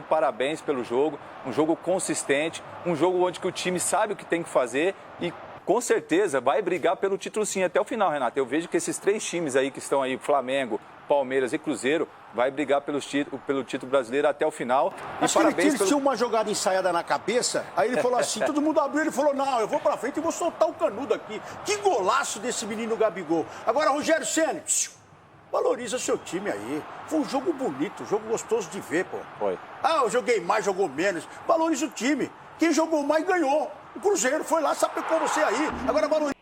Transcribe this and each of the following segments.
Parabéns pelo jogo, um jogo consistente, um jogo onde que o time sabe o que tem que fazer e com certeza vai brigar pelo título sim até o final, Renato. Eu vejo que esses 3 times aí que estão aí, Flamengo, Palmeiras e Cruzeiro, vai brigar pelo título brasileiro até o final. Acho que ele tinha uma jogada ensaiada na cabeça, aí ele falou assim, todo mundo abriu, ele falou, não, eu vou pra frente e vou soltar o canudo aqui. Que golaço desse menino Gabigol. Agora, Rogério Ceni, valoriza seu time aí. Foi um jogo bonito, um jogo gostoso de ver, pô. Foi. Ah, eu joguei mais, jogou menos. Valoriza o time. Quem jogou mais ganhou. O Cruzeiro foi lá, sapecou você aí. Agora valoriza.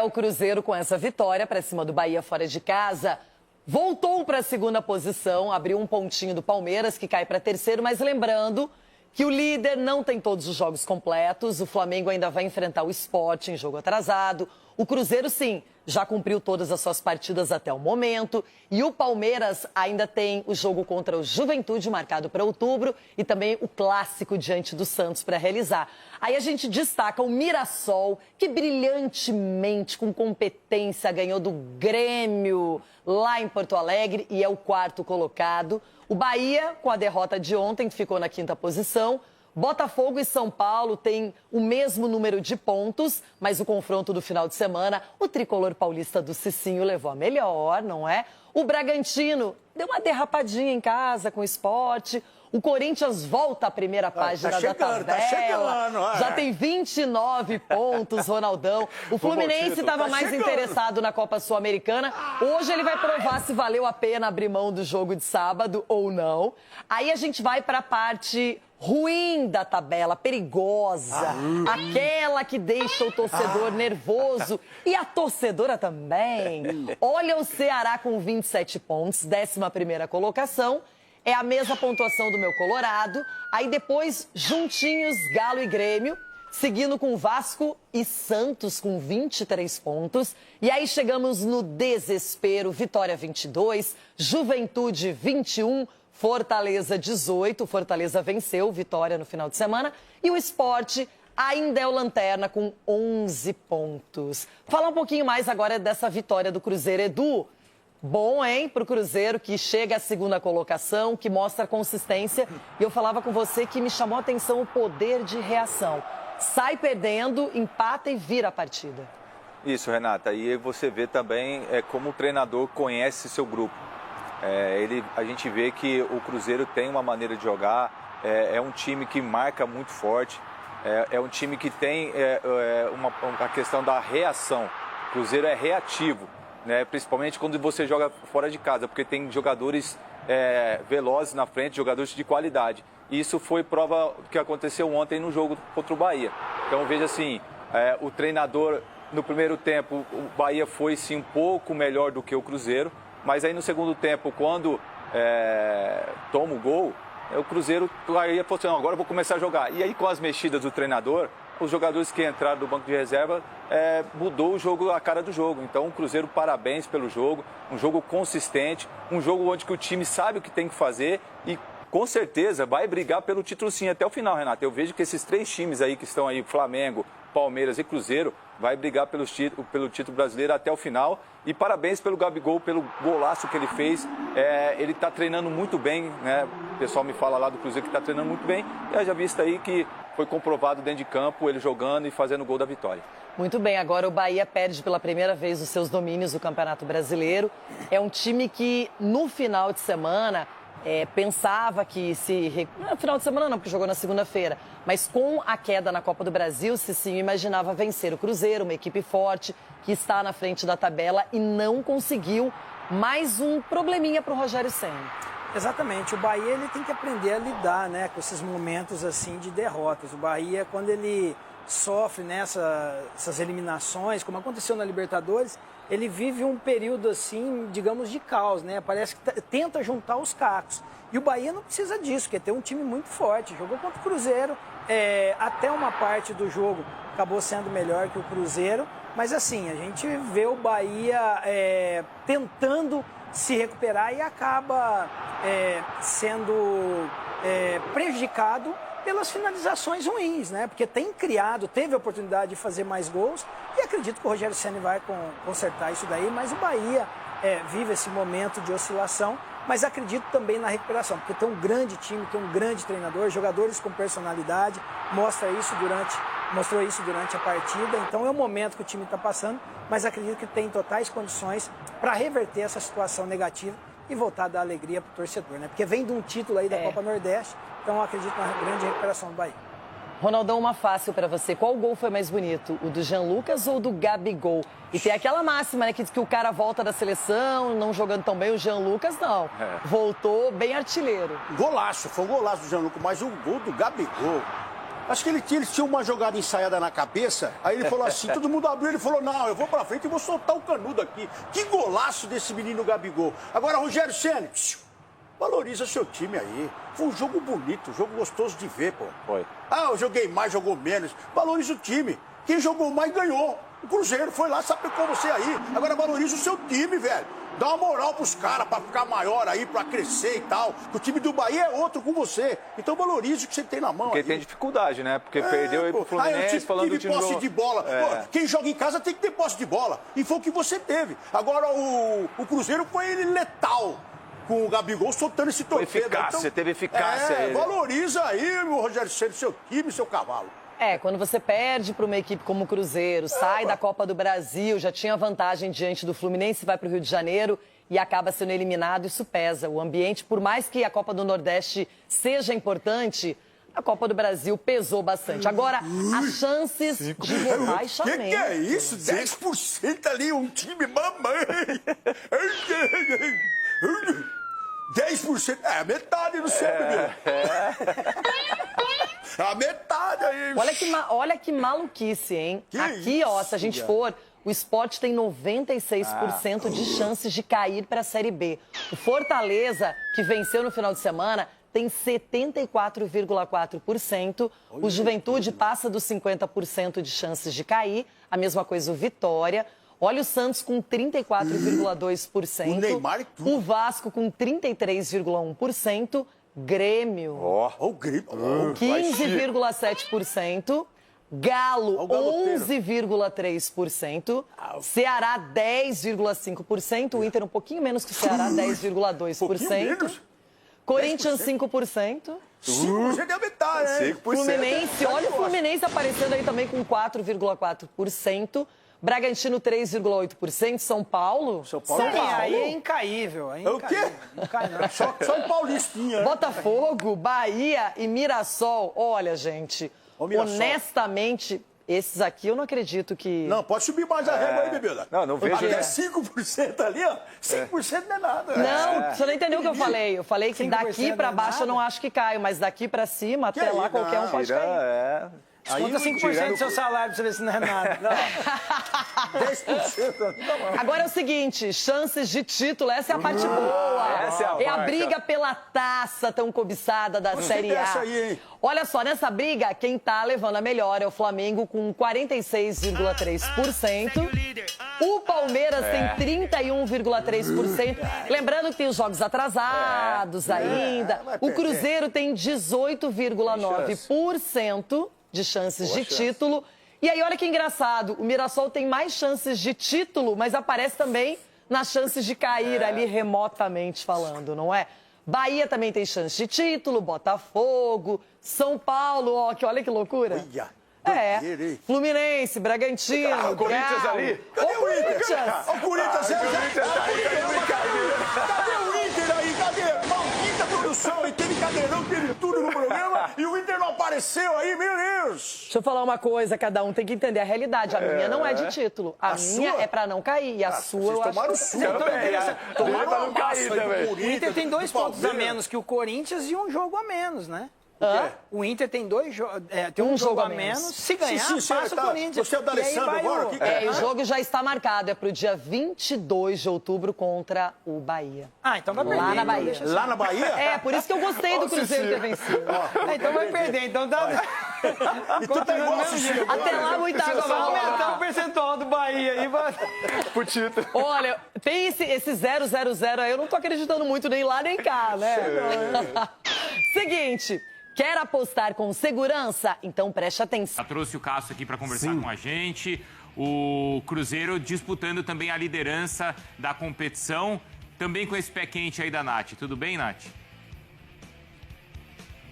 O Cruzeiro com essa vitória para cima do Bahia fora de casa voltou para a segunda posição, abriu um pontinho do Palmeiras, que cai para terceiro, mas lembrando que o líder não tem todos os jogos completos, o Flamengo ainda vai enfrentar o Sport em jogo atrasado, o Cruzeiro, sim, já cumpriu todas as suas partidas até o momento, e o Palmeiras ainda tem o jogo contra o Juventude, marcado para outubro, e também o clássico diante do Santos para realizar. Aí a gente destaca o Mirassol, que brilhantemente, com competência, ganhou do Grêmio lá em Porto Alegre e é o 4º colocado. O Bahia, com a derrota de ontem, ficou na 5ª posição. Botafogo e São Paulo têm o mesmo número de pontos, mas o confronto do final de semana, o tricolor paulista do Cicinho levou a melhor, não é? O Bragantino deu uma derrapadinha em casa com o Sport. O Corinthians volta à primeira página da tabela. Tá chegando. Já tem 29 pontos, Ronaldão. O Fluminense estava mais interessado na Copa Sul-Americana. Hoje ele vai provar se valeu a pena abrir mão do jogo de sábado ou não. Aí a gente vai para a parte ruim da tabela, perigosa, aquela que deixa o torcedor nervoso e a torcedora também. Olha o Ceará com 27 pontos, 11ª colocação, é a mesma pontuação do meu Colorado. Aí depois, juntinhos, Galo e Grêmio, seguindo com Vasco e Santos com 23 pontos. E aí chegamos no desespero, Vitória 22, Juventude 21, Fortaleza 18, Fortaleza venceu, Vitória no final de semana. E o Sport ainda é o lanterna com 11 pontos. Falar um pouquinho mais agora dessa vitória do Cruzeiro. Edu, bom, hein, pro Cruzeiro, que chega à 2ª colocação, que mostra consistência. E eu falava com você que me chamou a atenção o poder de reação. Sai perdendo, empata e vira a partida. Isso, Renata. E você vê também como o treinador conhece seu grupo. A gente vê que o Cruzeiro tem uma maneira de jogar, é um time que marca muito forte, é um time que tem a questão da reação. O Cruzeiro é reativo, né? Principalmente quando você joga fora de casa, porque tem jogadores velozes na frente, jogadores de qualidade. E isso foi prova do que aconteceu ontem no jogo contra o Bahia. Então veja assim, o treinador no primeiro tempo, o Bahia foi sim um pouco melhor do que o Cruzeiro. Mas aí no segundo tempo, quando toma o gol, o Cruzeiro aí falou assim, não, agora eu vou começar a jogar. E aí com as mexidas do treinador, os jogadores que entraram do banco de reserva, mudou o jogo, a cara do jogo. Então o Cruzeiro, parabéns pelo jogo, um jogo consistente, um jogo onde que o time sabe o que tem que fazer e com certeza vai brigar pelo título sim até o final, Renato. Eu vejo que esses 3 times aí que estão aí, Flamengo, Palmeiras e Cruzeiro, vai brigar pelo título brasileiro até o final. E parabéns pelo Gabigol, pelo golaço que ele fez. Ele está treinando muito bem, né? O pessoal me fala lá do Cruzeiro que está treinando muito bem. E já visto aí que foi comprovado dentro de campo, ele jogando e fazendo o gol da vitória. Muito bem, agora o Bahia perde pela primeira vez os seus domínios do Campeonato Brasileiro. É um time que no final de semana pensava que no final de semana não, porque jogou na segunda-feira, mas com a queda na Copa do Brasil, Cicinho imaginava vencer o Cruzeiro, uma equipe forte que está na frente da tabela e não conseguiu. Mais um probleminha para o Rogério Ceni. Exatamente, o Bahia ele tem que aprender a lidar, né, com esses momentos assim de derrotas. O Bahia, quando ele sofre essas eliminações, como aconteceu na Libertadores, ele vive um período assim, digamos, de caos, né? Parece que tenta juntar os cacos. E o Bahia não precisa disso, porque tem um time muito forte. Jogou contra o Cruzeiro, até uma parte do jogo acabou sendo melhor que o Cruzeiro. Mas assim, a gente vê o Bahia tentando se recuperar e acaba sendo prejudicado pelas finalizações ruins, né? Porque teve a oportunidade de fazer mais gols e acredito que o Rogério Ceni vai consertar isso daí, mas o Bahia vive esse momento de oscilação mas acredito também na recuperação, porque tem um grande time, tem um grande treinador, jogadores com personalidade, mostrou isso durante a partida, então é o momento que o time está passando, mas acredito que tem totais condições para reverter essa situação negativa e voltar a dar alegria para o torcedor, né? Porque vem de um título aí da Copa Nordeste, então eu acredito na grande recuperação do Bahia. Ronaldão, uma fácil para você. Qual gol foi mais bonito? O do Jean Lucas ou do Gabigol? E tem aquela máxima, né, que diz que o cara volta da seleção, não jogando tão bem. O Jean Lucas, não. Voltou bem artilheiro. Golaço, foi um golaço do Jean Lucas, mas o gol do Gabigol... Acho que ele tinha uma jogada ensaiada na cabeça, aí ele falou assim, todo mundo abriu, ele falou, não, eu vou pra frente e vou soltar o canudo aqui. Que golaço desse menino Gabigol. Agora, Rogério Ceni, valoriza seu time aí. Foi um jogo bonito, um jogo gostoso de ver, pô. Foi. Ah, eu joguei mais, jogou menos. Valoriza o time. Quem jogou mais ganhou. O Cruzeiro foi lá, sapecou você aí. Agora valoriza o seu time, velho. Dá uma moral pros caras pra ficar maior aí, pra crescer e tal. O time do Bahia é outro com você. Então valorize o que você tem na mão. Porque aí. tem dificuldade, né? Porque perdeu aí pro Fluminense, falando do time posse de bola. Pô, quem joga em casa tem que ter posse de bola. E foi o que você teve. Agora o Cruzeiro foi letal. Com o Gabigol soltando esse torpedo. Foi eficácia, então, teve eficácia aí. Valoriza aí, meu Rogério Ceni, seu time, seu cavalo. Quando você perde para uma equipe como o Cruzeiro, sai da Copa do Brasil, já tinha vantagem diante do Fluminense, vai para o Rio de Janeiro e acaba sendo eliminado, isso pesa. O ambiente, por mais que a Copa do Nordeste seja importante, a Copa do Brasil pesou bastante. Agora, as chances de rebaixamento... Que é isso? 10% ali, um time mamãe. 10%, a metade do seu, menino. A metade aí. Olha que maluquice, hein? Que aqui, ó, se a gente for, o Sport tem 96% de chances de cair para a Série B. O Fortaleza, que venceu no final de semana, tem 74,4%. O Juventude passa dos 50% de chances de cair. A mesma coisa o Vitória. Olha o Santos com 34,2%. O Neymar e tudo. O Vasco com 33,1%. Grêmio. O Grêmio. 15,7%. Galo, 11,3%. Ceará, 10,5%. O Inter um pouquinho menos que o Ceará, 10,2%. Corinthians, 5%. 5% é a metade, né? Fluminense, olha o Fluminense aparecendo aí também com 4,4%. Bragantino, 3,8%. São Paulo? São Paulo. Aí é incaível. É o quê? Não cai, não. Só em Paulistinha. Botafogo, Bahia e Mirassol. Olha, gente, honestamente, esses aqui eu não acredito que... Não, pode subir mais a régua aí, bebida. Não vejo... Até 5% ali, ó. 5% não é nada. Não, você não entendeu o que eu falei. Eu falei que daqui pra baixo eu não acho que caio, mas daqui pra cima, até lá, qualquer um pode cair. Desconta 5% do seu salário pra você ver se não é nada. Não. 10%. Agora é o seguinte, chances de título, essa é a parte boa. Essa é a briga pela taça tão cobiçada da Série A. Aí, hein? Olha só, nessa briga, quem tá levando a melhor é o Flamengo com 46,3%. O Palmeiras tem 31,3%. Lembrando que tem os jogos atrasados ainda. O Cruzeiro tem 18,9% de chances de título. E aí, olha que engraçado, o Mirassol tem mais chances de título, mas aparece também nas chances de cair ali remotamente falando, não é? Bahia também tem chance de título, Botafogo, São Paulo, ó, que olha que loucura. Fluminense, Bragantino, o Corinthians ali. Cadê o Inter? O Corinthians. Cadê o Inter aí? Cadê? Maldita produção. E teve cadeirão, teve tudo no programa. E o Inter não apareceu aí, meu Deus. Deixa eu falar uma coisa, cada um tem que entender a realidade. A minha não é de título. A minha sua? é pra não cair. E a sua, eu acho tomaram que... Tomaram pra não cair também. O Inter tem 2 pontos a menos que o Corinthians e um jogo a menos, né? O Inter tem um jogo a menos. Se ganhar, passa o Corinthians. Você é o da Alessandro agora? O jogo já está marcado. É pro dia 22 de outubro contra o Bahia. Então vai perder. Lá na Bahia. Lá na Bahia? Por isso que eu gostei do Cruzeiro ter vencido. Então vai perder. Então dá... E tu tá igual Até lá, muita água vai aumentar o percentual do Bahia aí. Pro título. Olha, tem esse 000 aí, eu não tô acreditando muito nem lá nem cá, né? Seguinte... Quer apostar com segurança? Então preste atenção. Trouxe o Cássio aqui para conversar com a gente. O Cruzeiro disputando também a liderança da competição. também com esse pé quente aí da Nath. Tudo bem, Nath?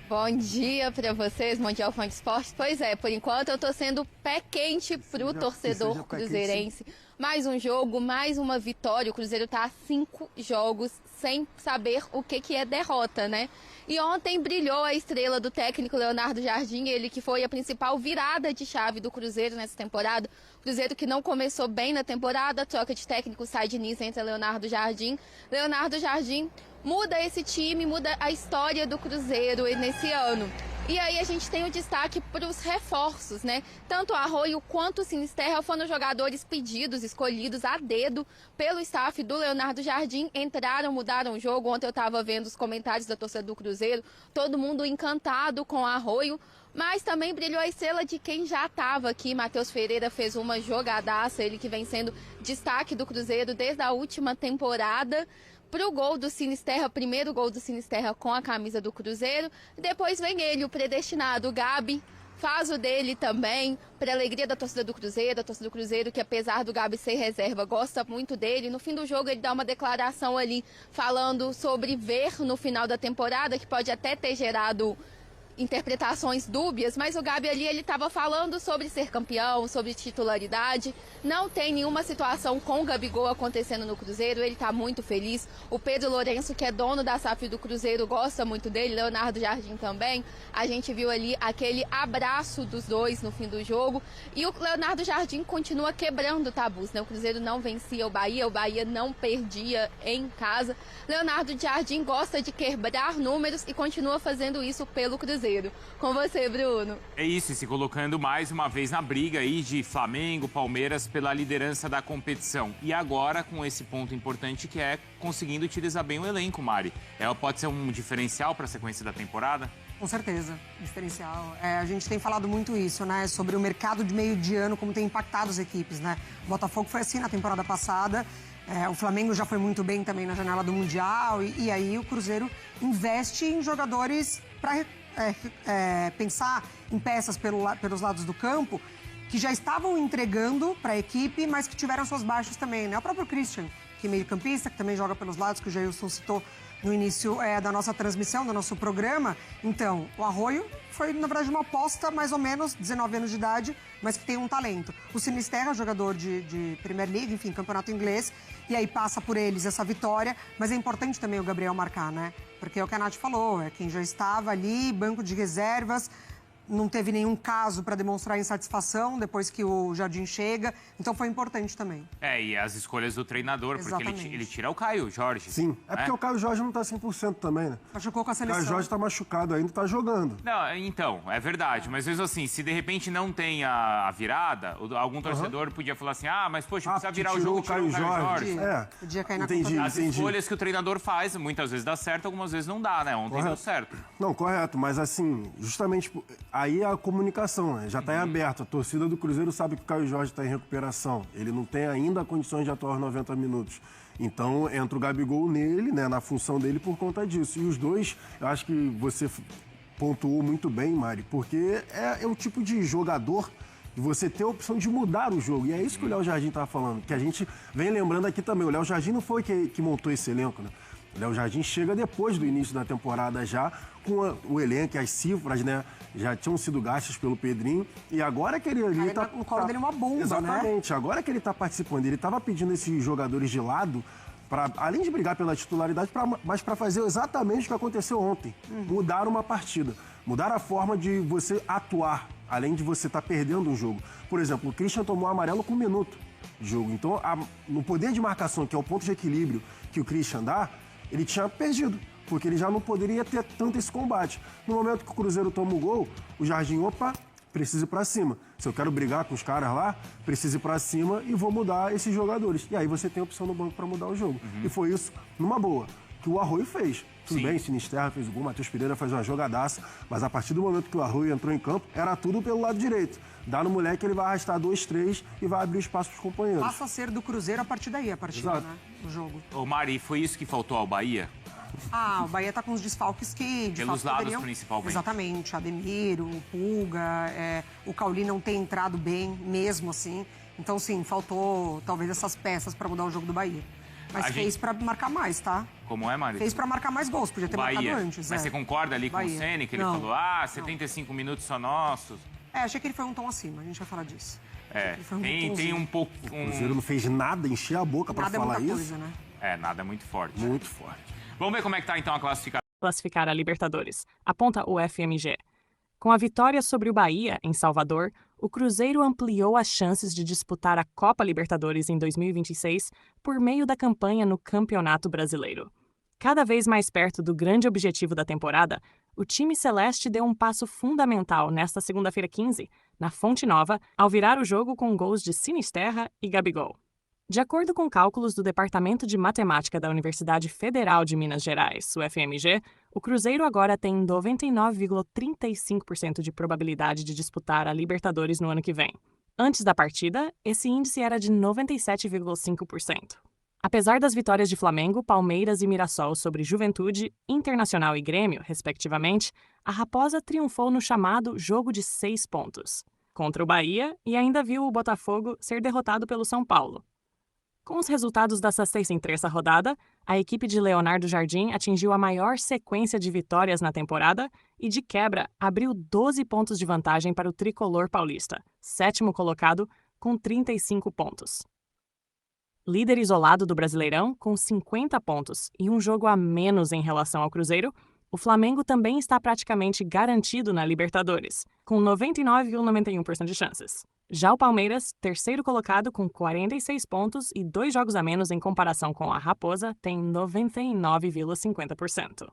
Bom dia para vocês, bom dia ao Fã de Esportes. Pois é, por enquanto eu tô sendo pé quente pro torcedor cruzeirense. Mais um jogo, mais uma vitória. O Cruzeiro tá há 5 jogos sem saber o que é derrota, né? E ontem brilhou a estrela do técnico Leonardo Jardim, ele que foi a principal virada de chave do Cruzeiro nessa temporada. Cruzeiro que não começou bem na temporada, troca de técnico, sai de início entre Leonardo Jardim. Leonardo Jardim muda esse time, muda a história do Cruzeiro nesse ano. E aí a gente tem o destaque para os reforços, né? Tanto o Arroio quanto o Sinisterra foram jogadores pedidos, escolhidos a dedo pelo staff do Leonardo Jardim. Entraram, mudaram o jogo. Ontem eu estava vendo os comentários da torcida do Cruzeiro, todo mundo encantado com o Arroio. Mas também brilhou a estrela de quem já estava aqui. Matheus Ferreira fez uma jogadaça, ele que vem sendo destaque do Cruzeiro desde a última temporada. Pro gol do Sinisterra, primeiro gol do Sinisterra com a camisa do Cruzeiro. Depois vem ele, o predestinado, o Gabi, faz o dele também, para alegria da torcida do Cruzeiro. A torcida do Cruzeiro, que apesar do Gabi ser reserva, gosta muito dele. No fim do jogo ele dá uma declaração ali, falando sobre ver no final da temporada, que pode até ter gerado interpretações dúbias, mas o Gabi ali ele estava falando sobre ser campeão, sobre titularidade. Não tem nenhuma situação com o Gabigol acontecendo no Cruzeiro, ele está muito feliz. O Pedro Lourenço, que é dono da SAF do Cruzeiro, gosta muito dele, Leonardo Jardim também. A gente viu ali aquele abraço dos dois no fim do jogo. E o Leonardo Jardim continua quebrando tabus, né? O Cruzeiro não vencia o Bahia não perdia em casa. Leonardo Jardim gosta de quebrar números e continua fazendo isso pelo Cruzeiro. Com você, Bruno. É isso, e se colocando mais uma vez na briga aí de Flamengo, Palmeiras pela liderança da competição. E agora com esse ponto importante que é conseguindo utilizar bem o elenco, Mari. Pode ser um diferencial para a sequência da temporada? Com certeza, diferencial. A gente tem falado muito isso, né? Sobre o mercado de meio de ano, como tem impactado as equipes, né? O Botafogo foi assim na temporada passada. O Flamengo já foi muito bem também na janela do Mundial. E aí o Cruzeiro investe em jogadores para pensar em peças pelos lados do campo que já estavam entregando para a equipe, mas que tiveram suas baixas também, né? O próprio Christian, que é meio-campista, que também joga pelos lados, que o Jailson citou no início da nossa transmissão, do nosso programa. Então, o Arroio foi, na verdade, uma aposta mais ou menos, 19 anos de idade, mas que tem um talento. O Sinisterra, jogador de Premier League, enfim, campeonato inglês, e aí passa por eles essa vitória, mas é importante também o Gabriel marcar, né? Porque é o que a Nath falou, é quem já estava ali, banco de reservas, não teve nenhum caso para demonstrar insatisfação depois que o Jardim chega. Então foi importante também. E as escolhas do treinador, Exatamente. porque ele tira o Caio Jorge. Sim, porque o Caio Jorge não tá 100% também, né? Machucou com a O seleção. Caio Jorge tá machucado ainda, tá jogando. Não, então, é verdade. Mas mesmo assim, se de repente não tem a virada, algum torcedor podia falar assim, mas poxa, precisa virar o jogo, tirou o Caio Jorge. Podia cair na Entendi, conta As escolhas que o treinador faz, muitas vezes dá certo, algumas vezes não dá, né? Ontem deu certo. Não, correto, mas assim, justamente aí a comunicação, né? Já tá em aberto. A torcida do Cruzeiro sabe que o Caio Jorge tá em recuperação. Ele não tem ainda condições de atuar 90 minutos. Então entra o Gabigol nele, né, na função dele por conta disso. E os dois, eu acho que você pontuou muito bem, Mari, porque é o tipo de jogador de você ter a opção de mudar o jogo. E é isso que o Léo Jardim estava falando, que a gente vem lembrando aqui também. O Léo Jardim não foi que montou esse elenco, né? O Léo Jardim chega depois do início da temporada já, com o elenco e as cifras, né? Já tinham sido gastas pelo Pedrinho. E agora que ele ali tá... O colo dele é uma bomba, Exatamente. Né? Agora que ele tá participando, ele tava pedindo esses jogadores de lado, além de brigar pela titularidade, mas para fazer exatamente o que aconteceu ontem. Mudar uma partida. Mudar a forma de você atuar, além de você estar perdendo um jogo. Por exemplo, o Christian tomou amarelo com 1 minuto de jogo. Então, no poder de marcação, que é o ponto de equilíbrio que o Christian dá, ele tinha perdido, porque ele já não poderia ter tanto esse combate. No momento que o Cruzeiro toma o gol, o Jardim, preciso ir pra cima. Se eu quero brigar com os caras lá, preciso ir pra cima e vou mudar esses jogadores. E aí você tem a opção no banco pra mudar o jogo. E foi isso, numa boa, que o Arroio fez. Tudo bem, Sinisterra fez o gol, Matheus Pereira faz uma jogadaça, mas a partir do momento que o Arroio entrou em campo, era tudo pelo lado direito. Dá no moleque, ele vai arrastar 2, 3 e vai abrir espaço pros companheiros. Passa a ser do Cruzeiro a partir daí, a partida, né? Do jogo. Ô, Mari, foi isso que faltou ao Bahia? O Bahia tá com os desfalques que... Pelos lados, principalmente. Exatamente. Ademir, o Pulga, o Cauli não tem entrado bem, mesmo assim. Então, sim, faltou talvez essas peças para mudar o jogo do Bahia. Mas fez pra marcar mais, tá? Como é, Mari? Fez pra marcar mais gols, podia ter marcado antes. Mas você concorda ali com o Ceni, que ele falou, 75 minutos são nossos? Achei que ele foi um tom acima, a gente vai falar disso. Tem um pouco... O Cruzeiro não fez nada, encher a boca pra falar isso. Coisa, né? Nada é muito forte. Muito forte. Vamos ver como é que tá então a classificação. Classificar a Libertadores, aponta o FMG. Com a vitória sobre o Bahia, em Salvador, o Cruzeiro ampliou as chances de disputar a Copa Libertadores em 2026 por meio da campanha no Campeonato Brasileiro. Cada vez mais perto do grande objetivo da temporada, o time celeste deu um passo fundamental nesta segunda-feira 15, na Fonte Nova, ao virar o jogo com gols de Sinisterra e Gabigol. De acordo com cálculos do Departamento de Matemática da Universidade Federal de Minas Gerais, o FMG, o Cruzeiro agora tem 99,35% de probabilidade de disputar a Libertadores no ano que vem. Antes da partida, esse índice era de 97,5%. Apesar das vitórias de Flamengo, Palmeiras e Mirassol sobre Juventude, Internacional e Grêmio, respectivamente, a Raposa triunfou no chamado Jogo de 6 pontos, contra o Bahia e ainda viu o Botafogo ser derrotado pelo São Paulo. Com os resultados dessa 63ª rodada, a equipe de Leonardo Jardim atingiu a maior sequência de vitórias na temporada e, de quebra, abriu 12 pontos de vantagem para o tricolor paulista, 7º colocado, com 35 pontos. Líder isolado do Brasileirão, com 50 pontos e um jogo a menos em relação ao Cruzeiro, o Flamengo também está praticamente garantido na Libertadores, com 99,91% de chances. Já o Palmeiras, terceiro colocado com 46 pontos e 2 jogos a menos em comparação com a Raposa, tem 99,50%.